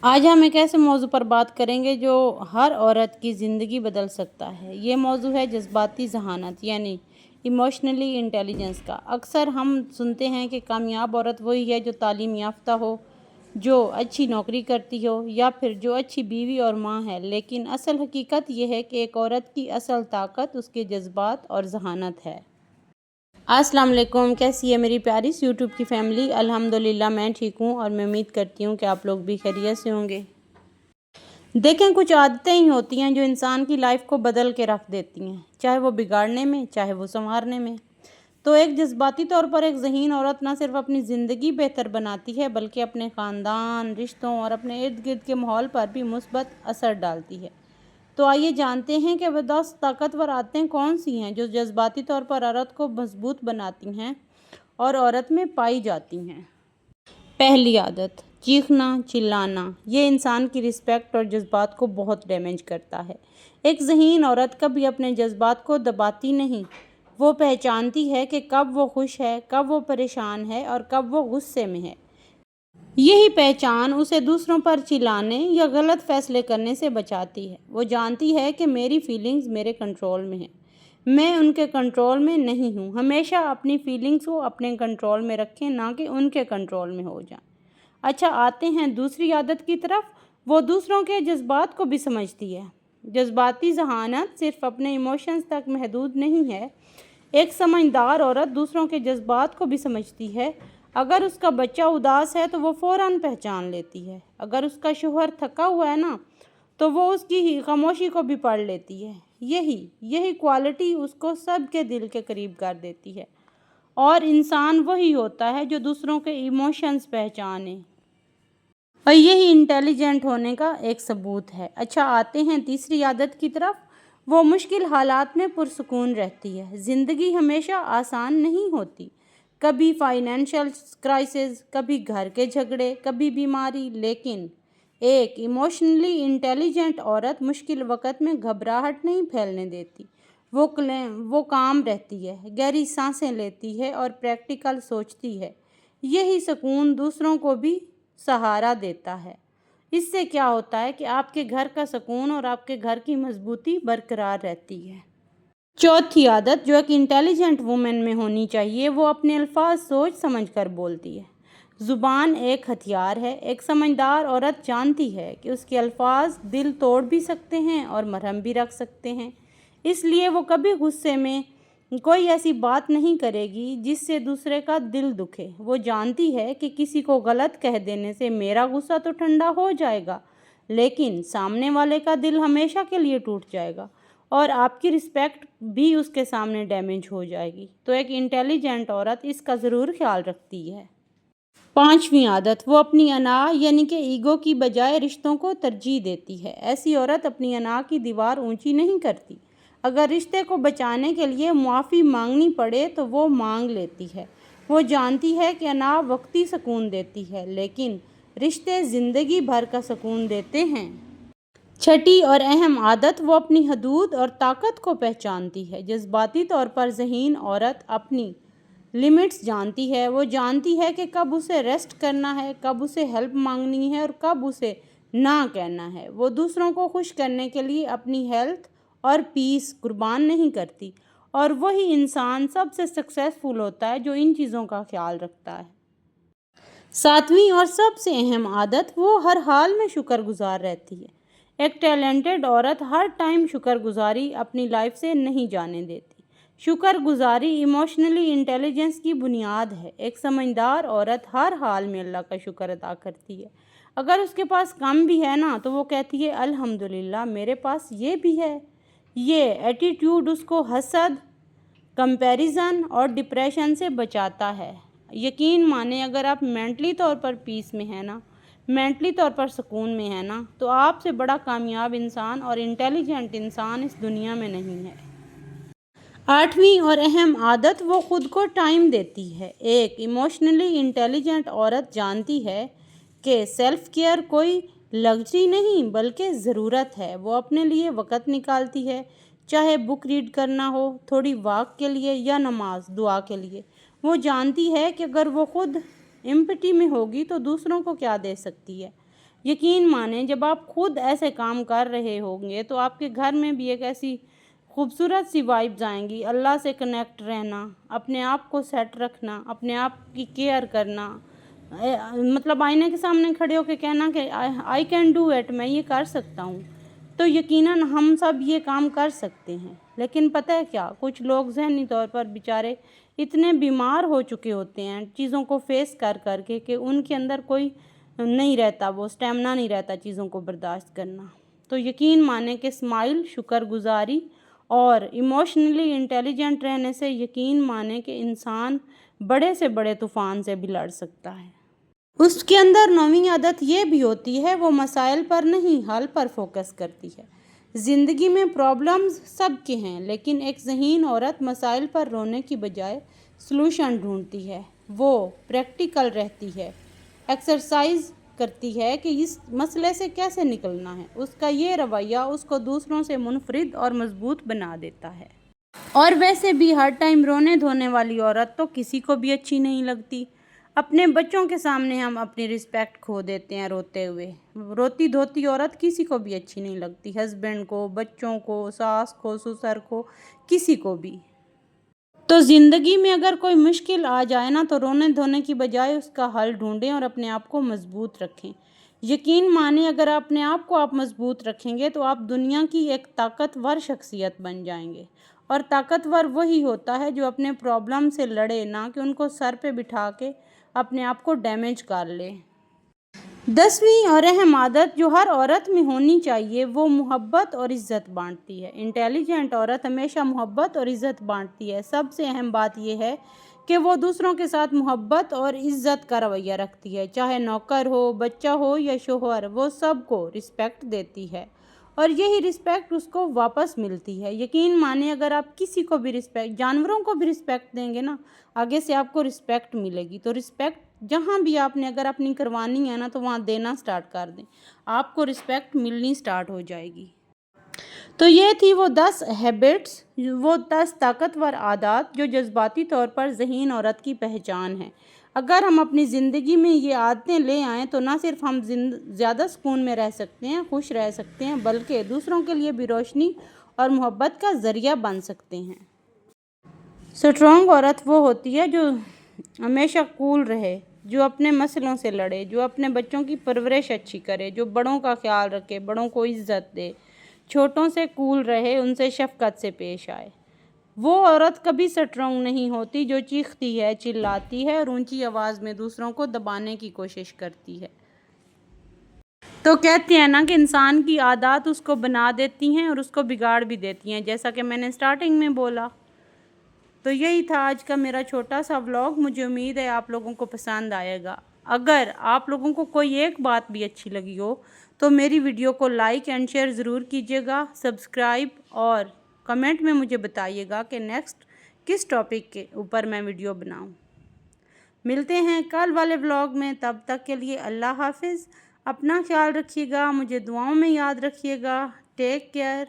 آج ہم ایک ایسے موضوع پر بات کریں گے جو ہر عورت کی زندگی بدل سکتا ہے۔ یہ موضوع ہے جذباتی ذہانت یعنی ایموشنلی انٹیلیجنس کا۔ اکثر ہم سنتے ہیں کہ کامیاب عورت وہی ہے جو تعلیم یافتہ ہو، جو اچھی نوکری کرتی ہو یا پھر جو اچھی بیوی اور ماں ہے، لیکن اصل حقیقت یہ ہے کہ ایک عورت کی اصل طاقت اس کے جذبات اور ذہانت ہے۔ السلام علیکم، کیسی ہے میری پیاری یوٹیوب کی فیملی؟ الحمدللہ میں ٹھیک ہوں اور میں امید کرتی ہوں کہ آپ لوگ بھی خیریت سے ہوں گے۔ دیکھیں، کچھ عادتیں ہی ہوتی ہیں جو انسان کی لائف کو بدل کے رکھ دیتی ہیں، چاہے وہ بگاڑنے میں چاہے وہ سنوارنے میں۔ تو ایک جذباتی طور پر ایک ذہین عورت نہ صرف اپنی زندگی بہتر بناتی ہے بلکہ اپنے خاندان، رشتوں اور اپنے ارد گرد کے ماحول پر بھی مثبت اثر ڈالتی ہے۔ تو آئیے جانتے ہیں کہ وہ 10 طاقتور عادتیں کون سی ہیں جو جذباتی طور پر عورت کو مضبوط بناتی ہیں اور عورت میں پائی جاتی ہیں۔ پہلی عادت، چیخنا چلانا۔ یہ انسان کی رسپیکٹ اور جذبات کو بہت ڈیمیج کرتا ہے۔ ایک ذہین عورت کبھی اپنے جذبات کو دباتی نہیں۔ وہ پہچانتی ہے کہ کب وہ خوش ہے، کب وہ پریشان ہے اور کب وہ غصے میں ہے۔ یہی پہچان اسے دوسروں پر چلانے یا غلط فیصلے کرنے سے بچاتی ہے۔ وہ جانتی ہے کہ میری فیلنگز میرے کنٹرول میں ہیں، میں ان کے کنٹرول میں نہیں ہوں۔ ہمیشہ اپنی فیلنگز کو اپنے کنٹرول میں رکھیں، نہ کہ ان کے کنٹرول میں ہو جائیں۔ اچھا، آتے ہیں دوسری عادت کی طرف۔ وہ دوسروں کے جذبات کو بھی سمجھتی ہے۔ جذباتی ذہانت صرف اپنے ایموشنز تک محدود نہیں ہے۔ ایک سمجھدار عورت دوسروں کے جذبات کو بھی سمجھتی ہے۔ اگر اس کا بچہ اداس ہے تو وہ فوراً پہچان لیتی ہے۔ اگر اس کا شوہر تھکا ہوا ہے نا تو وہ اس کی خاموشی کو بھی پڑھ لیتی ہے۔ یہی کوالٹی اس کو سب کے دل کے قریب کر دیتی ہے۔ اور انسان وہی ہوتا ہے جو دوسروں کے ایموشنز پہچانے، اور یہی انٹیلیجنٹ ہونے کا ایک ثبوت ہے۔ اچھا، آتے ہیں تیسری عادت کی طرف۔ وہ مشکل حالات میں پرسکون رہتی ہے۔ زندگی ہمیشہ آسان نہیں ہوتی، کبھی فائنینشیل کرائسس، کبھی گھر کے جھگڑے، کبھی بیماری، لیکن ایک ایموشنلی انٹیلیجنٹ عورت مشکل وقت میں گھبراہٹ نہیں پھیلنے دیتی۔ وہ کام رہتی ہے، گہری سانسیں لیتی ہے اور پریکٹیکل سوچتی ہے۔ یہی سکون دوسروں کو بھی سہارا دیتا ہے۔ اس سے کیا ہوتا ہے کہ آپ کے گھر کا سکون اور آپ کے گھر کی مضبوطی برقرار رہتی ہے۔ چوتھی عادت جو ایک انٹیلیجنٹ وومن میں ہونی چاہیے، وہ اپنے الفاظ سوچ سمجھ کر بولتی ہے۔ زبان ایک ہتھیار ہے۔ ایک سمجھدار عورت جانتی ہے کہ اس کے الفاظ دل توڑ بھی سکتے ہیں اور مرہم بھی رکھ سکتے ہیں۔ اس لیے وہ کبھی غصے میں کوئی ایسی بات نہیں کرے گی جس سے دوسرے کا دل دکھے۔ وہ جانتی ہے کہ کسی کو غلط کہہ دینے سے میرا غصہ تو ٹھنڈا ہو جائے گا، لیکن سامنے والے کا دل ہمیشہ کے لیے ٹوٹ جائے گا اور آپ کی رسپیکٹ بھی اس کے سامنے ڈیمیج ہو جائے گی۔ تو ایک انٹیلیجنٹ عورت اس کا ضرور خیال رکھتی ہے۔ پانچویں عادت، وہ اپنی انا یعنی کہ ایگو کی بجائے رشتوں کو ترجیح دیتی ہے۔ ایسی عورت اپنی انا کی دیوار اونچی نہیں کرتی۔ اگر رشتے کو بچانے کے لیے معافی مانگنی پڑے تو وہ مانگ لیتی ہے۔ وہ جانتی ہے کہ انا وقتی سکون دیتی ہے، لیکن رشتے زندگی بھر کا سکون دیتے ہیں۔ چھٹی اور اہم عادت، وہ اپنی حدود اور طاقت کو پہچانتی ہے۔ جذباتی طور پر ذہین عورت اپنی لمٹس جانتی ہے۔ وہ جانتی ہے کہ کب اسے ریسٹ کرنا ہے، کب اسے ہیلپ مانگنی ہے اور کب اسے نہ کہنا ہے۔ وہ دوسروں کو خوش کرنے کے لیے اپنی ہیلتھ اور پیس قربان نہیں کرتی، اور وہی انسان سب سے سکسیسفل ہوتا ہے جو ان چیزوں کا خیال رکھتا ہے۔ ساتویں اور سب سے اہم عادت، وہ ہر حال میں شکر گزار رہتی ہے۔ ایک ٹیلنٹڈ عورت ہر ٹائم شکر گزاری اپنی لائف سے نہیں جانے دیتی۔ شکر گزاری ایموشنلی انٹیلیجنس کی بنیاد ہے۔ ایک سمجھدار عورت ہر حال میں اللہ کا شکر ادا کرتی ہے۔ اگر اس کے پاس کم بھی ہے نا تو وہ کہتی ہے الحمدللہ میرے پاس یہ بھی ہے۔ یہ ایٹیٹیوڈ اس کو حسد، کمپیریزن اور ڈپریشن سے بچاتا ہے۔ یقین مانیں، اگر آپ مینٹلی طور پر پیس میں ہیں نا، مینٹلی طور پر سکون میں ہیں نا، تو آپ سے بڑا کامیاب انسان اور انٹیلیجنٹ انسان اس دنیا میں نہیں ہے۔ آٹھویں اور اہم عادت، وہ خود کو ٹائم دیتی ہے۔ ایک ایموشنلی انٹیلیجنٹ عورت جانتی ہے کہ سیلف کیئر کوئی لگژری نہیں بلکہ ضرورت ہے۔ وہ اپنے لیے وقت نکالتی ہے، چاہے بک ریڈ کرنا ہو، تھوڑی واک کے لیے یا نماز دعا کے لیے۔ وہ جانتی ہے کہ اگر وہ خود امپٹی میں ہوگی تو دوسروں کو کیا دے سکتی ہے۔ یقین مانیں جب آپ خود ایسے کام کر رہے ہوں گے تو آپ کے گھر میں بھی ایک ایسی خوبصورت سی وائبز آئیں گی۔ اللہ سے کنیکٹ رہنا، اپنے آپ کو سیٹ رکھنا، اپنے آپ کی کیئر کرنا، مطلب آئینے کے سامنے کھڑے ہو کے کہنا کہ آئی کین ڈو اٹ، میں یہ کر سکتا ہوں، تو یقیناً ہم سب یہ کام کر سکتے ہیں۔ لیکن پتہ ہے کیا، کچھ لوگ ذہنی طور پر بیچارے اتنے بیمار ہو چکے ہوتے ہیں چیزوں کو فیس کر کر کے کہ ان کے اندر کوئی نہیں رہتا، وہ اسٹیمنا نہیں رہتا چیزوں کو برداشت کرنا۔ تو یقین مانیں کہ اسمائل، شکر گزاری اور ایموشنلی انٹیلیجنٹ رہنے سے یقین مانیں کہ انسان بڑے سے بڑے طوفان سے بھی لڑ سکتا ہے۔ اس کے اندر نویں عادت یہ بھی ہوتی ہے، وہ مسائل پر نہیں حل پر فوکس کرتی ہے۔ زندگی میں پرابلمز سب کے ہیں، لیکن ایک ذہین عورت مسائل پر رونے کی بجائے سلوشن ڈھونڈتی ہے، وہ پریکٹیکل رہتی ہے، ایکسرسائز کرتی ہے کہ اس مسئلے سے کیسے نکلنا ہے۔ اس کا یہ رویہ اس کو دوسروں سے منفرد اور مضبوط بنا دیتا ہے۔ اور ویسے بھی ہر ٹائم رونے دھونے والی عورت تو کسی کو بھی اچھی نہیں لگتی۔ اپنے بچوں کے سامنے ہم اپنی رسپیکٹ کھو دیتے ہیں روتے ہوئے۔ روتی دھوتی عورت کسی کو بھی اچھی نہیں لگتی، ہسبینڈ کو، بچوں کو، ساس کو، سسر کو، کسی کو بھی۔ تو زندگی میں اگر کوئی مشکل آ جائے نا تو رونے دھونے کی بجائے اس کا حل ڈھونڈیں اور اپنے آپ کو مضبوط رکھیں۔ یقین مانیں اگر اپنے آپ کو آپ مضبوط رکھیں گے تو آپ دنیا کی ایک طاقتور شخصیت بن جائیں گے۔ اور طاقتور وہی ہوتا ہے جو اپنے پرابلم سے لڑے، نہ کہ ان کو سر پہ بٹھا کے اپنے آپ کو ڈیمیج کر لے۔ 10ویں اور اہم عادت جو ہر عورت میں ہونی چاہیے وہ محبت اور عزت بانٹتی ہے۔ انٹیلیجنٹ عورت ہمیشہ محبت اور عزت بانٹتی ہے۔ سب سے اہم بات یہ ہے کہ وہ دوسروں کے ساتھ محبت اور عزت کا رویہ رکھتی ہے، چاہے نوکر ہو، بچہ ہو یا شوہر، وہ سب کو رسپیکٹ دیتی ہے اور یہی رسپیکٹ اس کو واپس ملتی ہے۔ یقین مانیں اگر آپ کسی کو بھی رسپیکٹ، جانوروں کو بھی رسپیکٹ دیں گے نا، آگے سے آپ کو رسپیکٹ ملے گی۔ تو رسپیکٹ جہاں بھی آپ نے اگر اپنی کروانی ہے نا تو وہاں دینا سٹارٹ کر دیں، آپ کو رسپیکٹ ملنی سٹارٹ ہو جائے گی۔ تو یہ تھی وہ 10 ہیبٹس، وہ 10 طاقتور عادات جو جذباتی طور پر ذہین عورت کی پہچان ہے۔ اگر ہم اپنی زندگی میں یہ عادتیں لے آئیں تو نہ صرف ہم زیادہ سکون میں رہ سکتے ہیں، خوش رہ سکتے ہیں، بلکہ دوسروں کے لیے بھی روشنی اور محبت کا ذریعہ بن سکتے ہیں۔ سٹرونگ عورت وہ ہوتی ہے جو ہمیشہ کول رہے، جو اپنے مسئلوں سے لڑے، جو اپنے بچوں کی پرورش اچھی کرے، جو بڑوں کا خیال رکھے، بڑوں کو عزت دے، چھوٹوں سے کول رہے، ان سے شفقت سے پیش آئے۔ وہ عورت کبھی سٹرونگ نہیں ہوتی جو چیختی ہے، چلاتی ہے اور اونچی آواز میں دوسروں کو دبانے کی کوشش کرتی ہے۔ تو کہتے ہیں نا کہ انسان کی عادات اس کو بنا دیتی ہیں اور اس کو بگاڑ بھی دیتی ہیں، جیسا کہ میں نے سٹارٹنگ میں بولا۔ تو یہی تھا آج کا میرا چھوٹا سا ولاگ، مجھے امید ہے آپ لوگوں کو پسند آئے گا۔ اگر آپ لوگوں کو کوئی ایک بات بھی اچھی لگی ہو تو میری ویڈیو کو لائک اینڈ شیئر ضرور کیجیے گا، سبسکرائب، اور کمنٹ میں مجھے بتائیے گا کہ نیکسٹ کس ٹاپک کے اوپر میں ویڈیو بناؤں۔ ملتے ہیں کل والے ولاگ میں، تب تک کے لیے اللہ حافظ، اپنا خیال رکھیے گا، مجھے دعاؤں میں یاد رکھیے گا، ٹیک کیئر۔